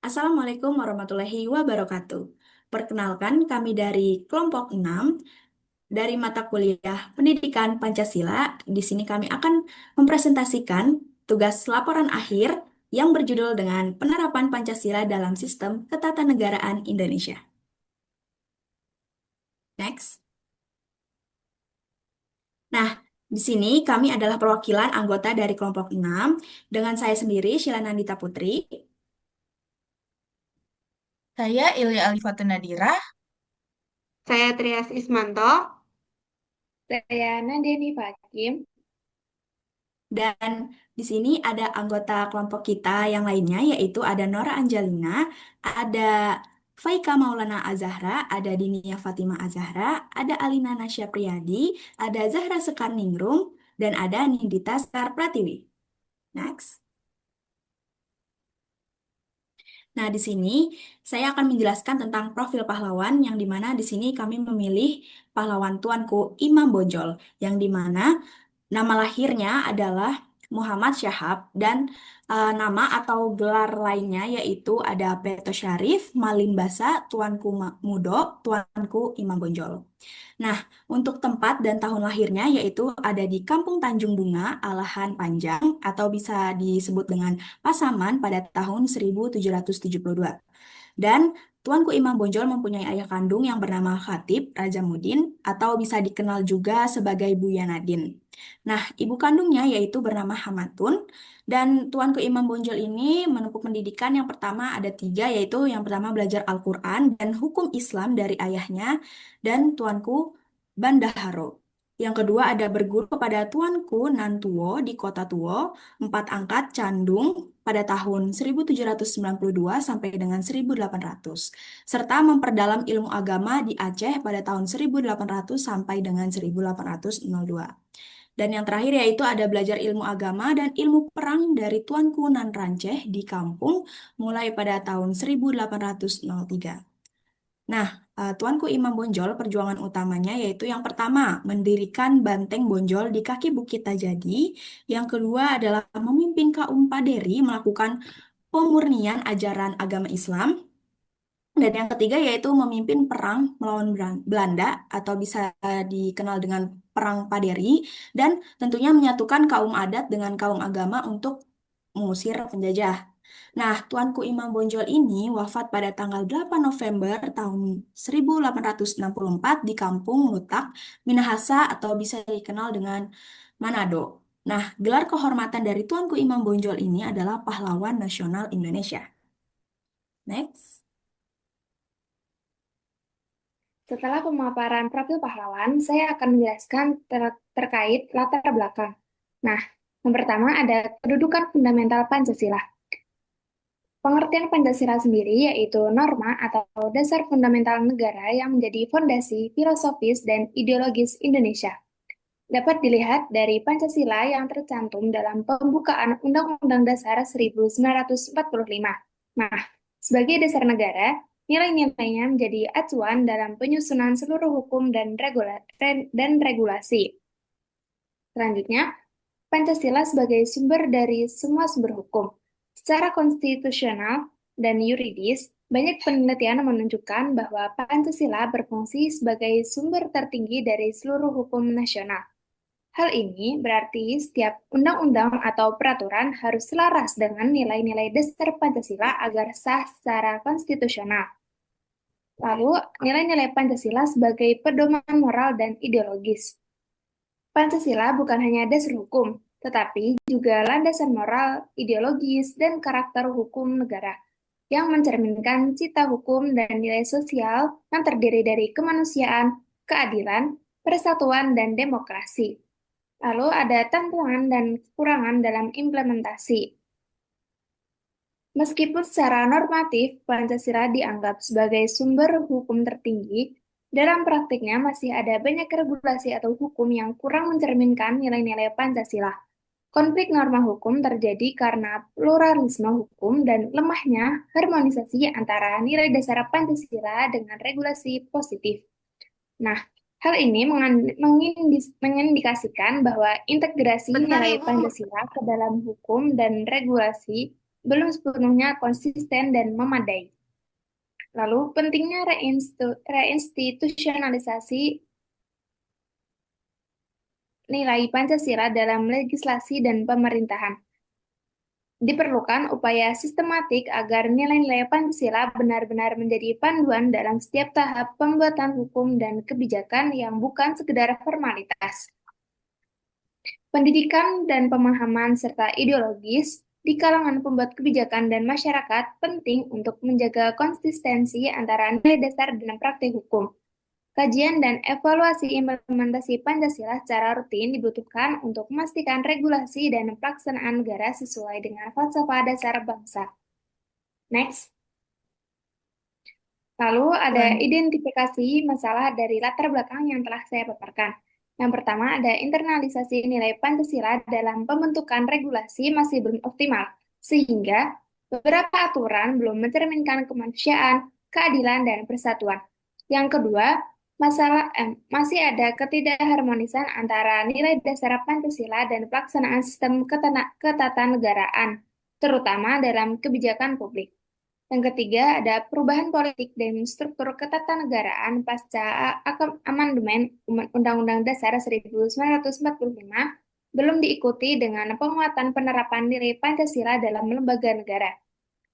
Assalamualaikum warahmatullahi wabarakatuh. Perkenalkan, kami dari kelompok 6 dari mata kuliah Pendidikan Pancasila. Di sini kami akan mempresentasikan tugas laporan akhir yang berjudul dengan Penerapan Pancasila dalam Sistem Ketatanegaraan Indonesia. Next. Nah, di sini kami adalah perwakilan anggota dari kelompok 6 dengan saya sendiri, Sheila Nandita Putri. Saya Ilya Alifatun Nadira. Saya Trias Ismanto. Saya Nandini Fakim. Dan di sini ada anggota kelompok kita yang lainnya, yaitu ada Nora Angelina, ada Faika Maulana Azahra, ada Dinia Fatima Azahra, ada Alina Nasya Priyadi, ada Zahra Sekar Ningrum, dan ada Nindita Sekar Pratiwi. Next. Nah, di sini saya akan menjelaskan tentang profil pahlawan, yang di mana di sini kami memilih pahlawan Tuanku Imam Bonjol, yang di mana nama lahirnya adalah Muhammad Syahab dan nama atau gelar lainnya yaitu ada Beto Syarif, Malim Basa, Tuanku Mudo, Tuanku Imam Bonjol. Nah, untuk tempat dan tahun lahirnya yaitu ada di Kampung Tanjung Bunga, Alahan Panjang, atau bisa disebut dengan Pasaman pada tahun 1772. Dan Tuanku Imam Bonjol mempunyai ayah kandung yang bernama Khatib Raja Mudin atau bisa dikenal juga sebagai Buya Nadin. Nah, ibu kandungnya yaitu bernama Hamatun dan Tuanku Imam Bonjol ini menempuh pendidikan yang pertama ada tiga, yaitu yang pertama belajar Al-Quran dan hukum Islam dari ayahnya dan Tuanku Bandaharo. Yang kedua ada berguru kepada Tuanku Nantuo di Kota Tuo, empat angkat Candung pada tahun 1792 sampai dengan 1800, serta memperdalam ilmu agama di Aceh pada tahun 1800 sampai dengan 1802. Dan yang terakhir yaitu ada belajar ilmu agama dan ilmu perang dari Tuanku Nan Ranceh di kampung mulai pada tahun 1803. Nah, Tuanku Imam Bonjol perjuangan utamanya yaitu yang pertama mendirikan Banteng Bonjol di kaki Bukit Tajadi, yang kedua adalah memimpin kaum Paderi melakukan pemurnian ajaran agama Islam, dan yang ketiga yaitu memimpin perang melawan Belanda atau bisa dikenal dengan Perang Paderi, dan tentunya menyatukan kaum adat dengan kaum agama untuk mengusir penjajah. Nah, Tuanku Imam Bonjol ini wafat pada tanggal 8 November tahun 1864 di Kampung Lutak, Minahasa atau bisa dikenal dengan Manado. Nah, gelar kehormatan dari Tuanku Imam Bonjol ini adalah Pahlawan Nasional Indonesia. Next. Setelah pemaparan profil pahlawan, saya akan menjelaskan terkait latar belakang. Nah, yang pertama ada kedudukan fundamental Pancasila. Pengertian Pancasila sendiri yaitu norma atau dasar fundamental negara yang menjadi fondasi filosofis dan ideologis Indonesia. Dapat dilihat dari Pancasila yang tercantum dalam pembukaan Undang-Undang Dasar 1945. Nah, sebagai dasar negara, nilai-nilainya menjadi acuan dalam penyusunan seluruh hukum dan regulasi. Selanjutnya, Pancasila sebagai sumber dari semua sumber hukum. Secara konstitusional dan yuridis, banyak penelitian menunjukkan bahwa Pancasila berfungsi sebagai sumber tertinggi dari seluruh hukum nasional. Hal ini berarti setiap undang-undang atau peraturan harus selaras dengan nilai-nilai dasar Pancasila agar sah secara konstitusional. Lalu, nilai-nilai Pancasila sebagai pedoman moral dan ideologis. Pancasila bukan hanya dasar hukum, tetapi juga landasan moral, ideologis, dan karakter hukum negara yang mencerminkan cita hukum dan nilai sosial yang terdiri dari kemanusiaan, keadilan, persatuan, dan demokrasi. Lalu ada tantangan dan kekurangan dalam implementasi. Meskipun secara normatif Pancasila dianggap sebagai sumber hukum tertinggi, dalam praktiknya masih ada banyak regulasi atau hukum yang kurang mencerminkan nilai-nilai Pancasila. Konflik norma hukum terjadi karena pluralisme hukum dan lemahnya harmonisasi antara nilai dasar Pancasila dengan regulasi positif. Nah, hal ini mengindikasikan bahwa integrasi Bentar nilai ya, Bu. Pancasila ke dalam hukum dan regulasi belum sepenuhnya konsisten dan memadai. Lalu, pentingnya reinstitusionalisasi nilai Pancasila dalam legislasi dan pemerintahan. Diperlukan upaya sistematik agar nilai-nilai Pancasila benar-benar menjadi panduan dalam setiap tahap pembuatan hukum dan kebijakan yang bukan sekedar formalitas. Pendidikan dan pemahaman serta ideologis di kalangan pembuat kebijakan dan masyarakat penting untuk menjaga konsistensi antara nilai dasar dan praktik hukum. Kajian dan evaluasi implementasi Pancasila secara rutin dibutuhkan untuk memastikan regulasi dan pelaksanaan negara sesuai dengan falsafah dasar bangsa. Next. Lalu ada identifikasi masalah dari latar belakang yang telah saya paparkan. Yang pertama ada internalisasi nilai Pancasila dalam pembentukan regulasi masih belum optimal, sehingga beberapa aturan belum mencerminkan kemanusiaan, keadilan, dan persatuan. Yang kedua, masih ada ketidakharmonisan antara nilai dasar Pancasila dan pelaksanaan sistem ketatanegaraan, terutama dalam kebijakan publik. Yang ketiga, ada perubahan politik dan struktur ketatanegaraan pasca amandemen Undang-Undang Dasar 1945 belum diikuti dengan penguatan penerapan nilai Pancasila dalam lembaga negara.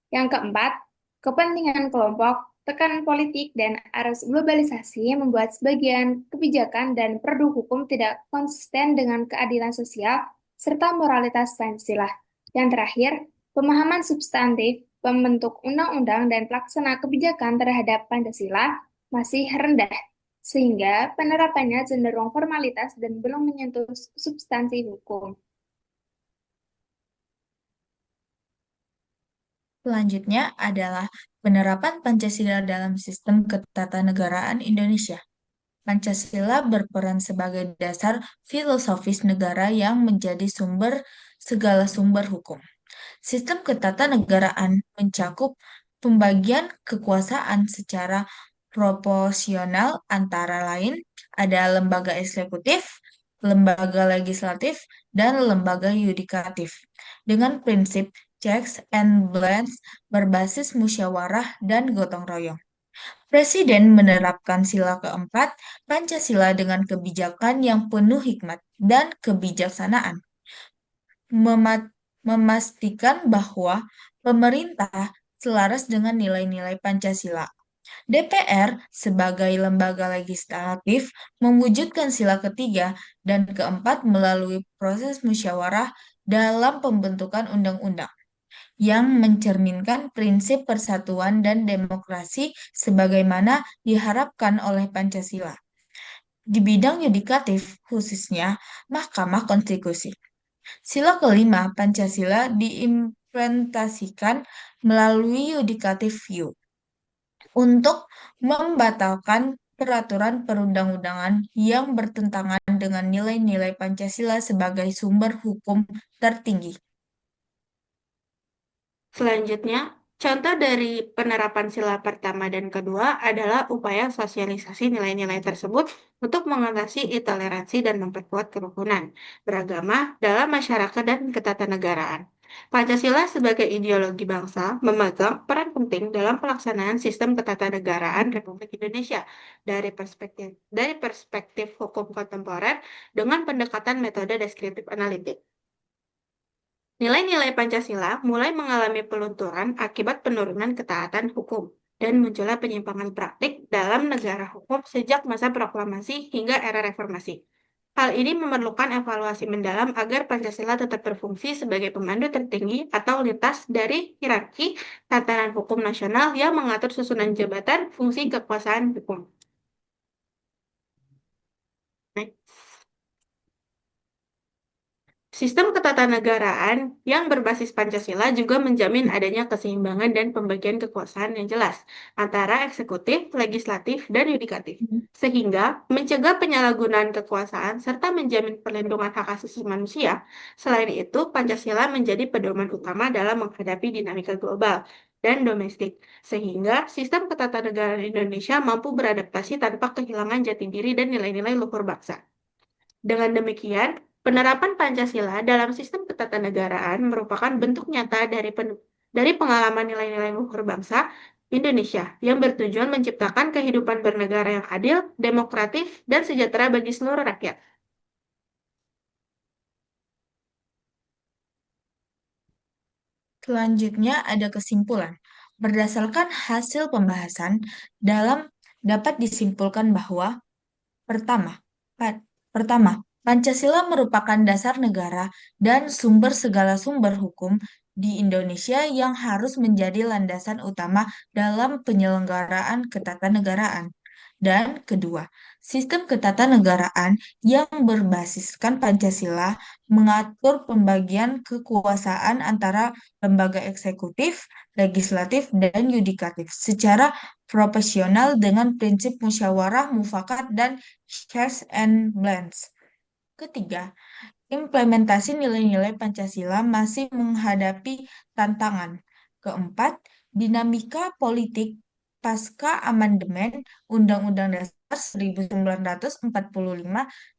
Yang keempat, kepentingan kelompok, tekanan politik, dan arus globalisasi membuat sebagian kebijakan dan produk hukum tidak konsisten dengan keadilan sosial serta moralitas Pancasila. Yang terakhir, pemahaman substantif, pembentuk undang-undang, dan pelaksana kebijakan terhadap Pancasila masih rendah, sehingga penerapannya cenderung formalitas dan belum menyentuh substansi hukum. Selanjutnya adalah penerapan Pancasila dalam sistem ketatanegaraan Indonesia. Pancasila berperan sebagai dasar filosofis negara yang menjadi sumber segala sumber hukum. Sistem ketatanegaraan mencakup pembagian kekuasaan secara proporsional antara lain ada lembaga eksekutif, lembaga legislatif, dan lembaga yudikatif dengan prinsip checks and balance berbasis musyawarah dan gotong royong. Presiden menerapkan sila keempat Pancasila dengan kebijakan yang penuh hikmat dan kebijaksanaan, memastikan bahwa pemerintah selaras dengan nilai-nilai Pancasila. DPR sebagai lembaga legislatif mewujudkan sila ketiga dan keempat melalui proses musyawarah dalam pembentukan undang-undang yang mencerminkan prinsip persatuan dan demokrasi sebagaimana diharapkan oleh Pancasila. Di bidang yudikatif, khususnya Mahkamah Konstitusi. Sila kelima Pancasila diimplementasikan melalui yudikatif view untuk membatalkan peraturan perundang-undangan yang bertentangan dengan nilai-nilai Pancasila sebagai sumber hukum tertinggi. Selanjutnya, contoh dari penerapan sila pertama dan kedua adalah upaya sosialisasi nilai-nilai tersebut untuk mengatasi intoleransi dan memperkuat kerukunan beragama dalam masyarakat dan ketatanegaraan. Pancasila sebagai ideologi bangsa memegang peran penting dalam pelaksanaan sistem ketatanegaraan Republik Indonesia dari perspektif hukum kontemporer dengan pendekatan metode deskriptif analitik. Nilai-nilai Pancasila mulai mengalami pelunturan akibat penurunan ketaatan hukum dan munculnya penyimpangan praktik dalam negara hukum sejak masa proklamasi hingga era reformasi. Hal ini memerlukan evaluasi mendalam agar Pancasila tetap berfungsi sebagai pemandu tertinggi atau lintas dari hierarki tatanan hukum nasional yang mengatur susunan jabatan fungsi kekuasaan hukum. Sistem ketatanegaraan yang berbasis Pancasila juga menjamin adanya keseimbangan dan pembagian kekuasaan yang jelas antara eksekutif, legislatif, dan yudikatif, sehingga mencegah penyalahgunaan kekuasaan serta menjamin perlindungan hak asasi manusia. Selain itu, Pancasila menjadi pedoman utama dalam menghadapi dinamika global dan domestik, sehingga sistem ketatanegaraan Indonesia mampu beradaptasi tanpa kehilangan jati diri dan nilai-nilai luhur bangsa. Dengan demikian, penerapan Pancasila dalam sistem ketatanegaraan merupakan bentuk nyata dari dari pengalaman nilai-nilai luhur bangsa Indonesia yang bertujuan menciptakan kehidupan bernegara yang adil, demokratis, dan sejahtera bagi seluruh rakyat. Selanjutnya ada kesimpulan. Berdasarkan hasil pembahasan, dapat disimpulkan bahwa pertama, pa- pertama, Pancasila merupakan dasar negara dan sumber segala sumber hukum di Indonesia yang harus menjadi landasan utama dalam penyelenggaraan ketatanegaraan. Dan kedua, sistem ketatanegaraan yang berbasiskan Pancasila mengatur pembagian kekuasaan antara lembaga eksekutif, legislatif, dan yudikatif secara proporsional dengan prinsip musyawarah, mufakat, dan checks and balance. Ketiga, implementasi nilai-nilai Pancasila masih menghadapi tantangan. Keempat, dinamika politik pasca amandemen Undang-Undang Dasar 1945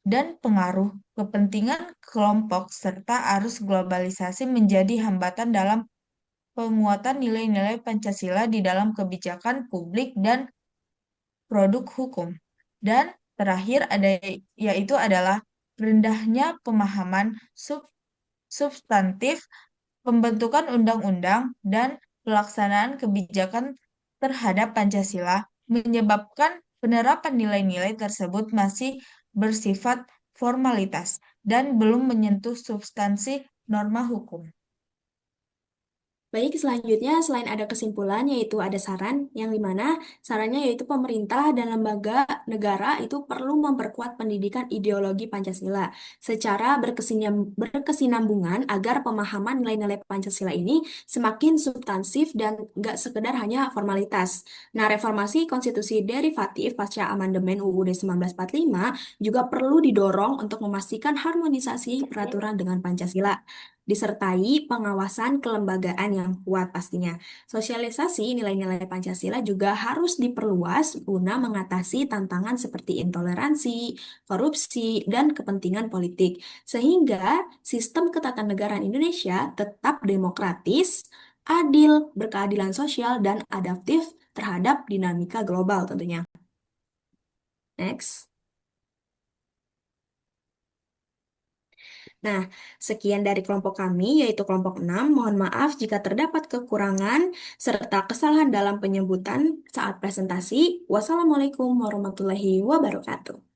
dan pengaruh kepentingan kelompok serta arus globalisasi menjadi hambatan dalam penguatan nilai-nilai Pancasila di dalam kebijakan publik dan produk hukum. Dan terakhir yaitu adalah rendahnya pemahaman substantif pembentukan undang-undang dan pelaksanaan kebijakan terhadap Pancasila menyebabkan penerapan nilai-nilai tersebut masih bersifat formalitas dan belum menyentuh substansi norma hukum. Baik, selanjutnya selain ada kesimpulan, yaitu ada saran, yang dimana sarannya yaitu pemerintah dan lembaga negara itu perlu memperkuat pendidikan ideologi Pancasila secara berkesinambungan agar pemahaman nilai-nilai Pancasila ini semakin substansif dan nggak sekedar hanya formalitas. Nah, reformasi konstitusi derivatif pasca amandemen UUD 1945 juga perlu didorong untuk memastikan harmonisasi peraturan dengan Pancasila disertai pengawasan kelembagaan yang kuat pastinya. Sosialisasi nilai-nilai Pancasila juga harus diperluas guna mengatasi tantangan seperti intoleransi, korupsi, dan kepentingan politik, sehingga sistem ketatanegaraan Indonesia tetap demokratis, adil, berkeadilan sosial, dan adaptif terhadap dinamika global tentunya. Next. Nah, sekian dari kelompok kami, yaitu kelompok 6. Mohon maaf jika terdapat kekurangan serta kesalahan dalam penyebutan saat presentasi. Wassalamualaikum warahmatullahi wabarakatuh.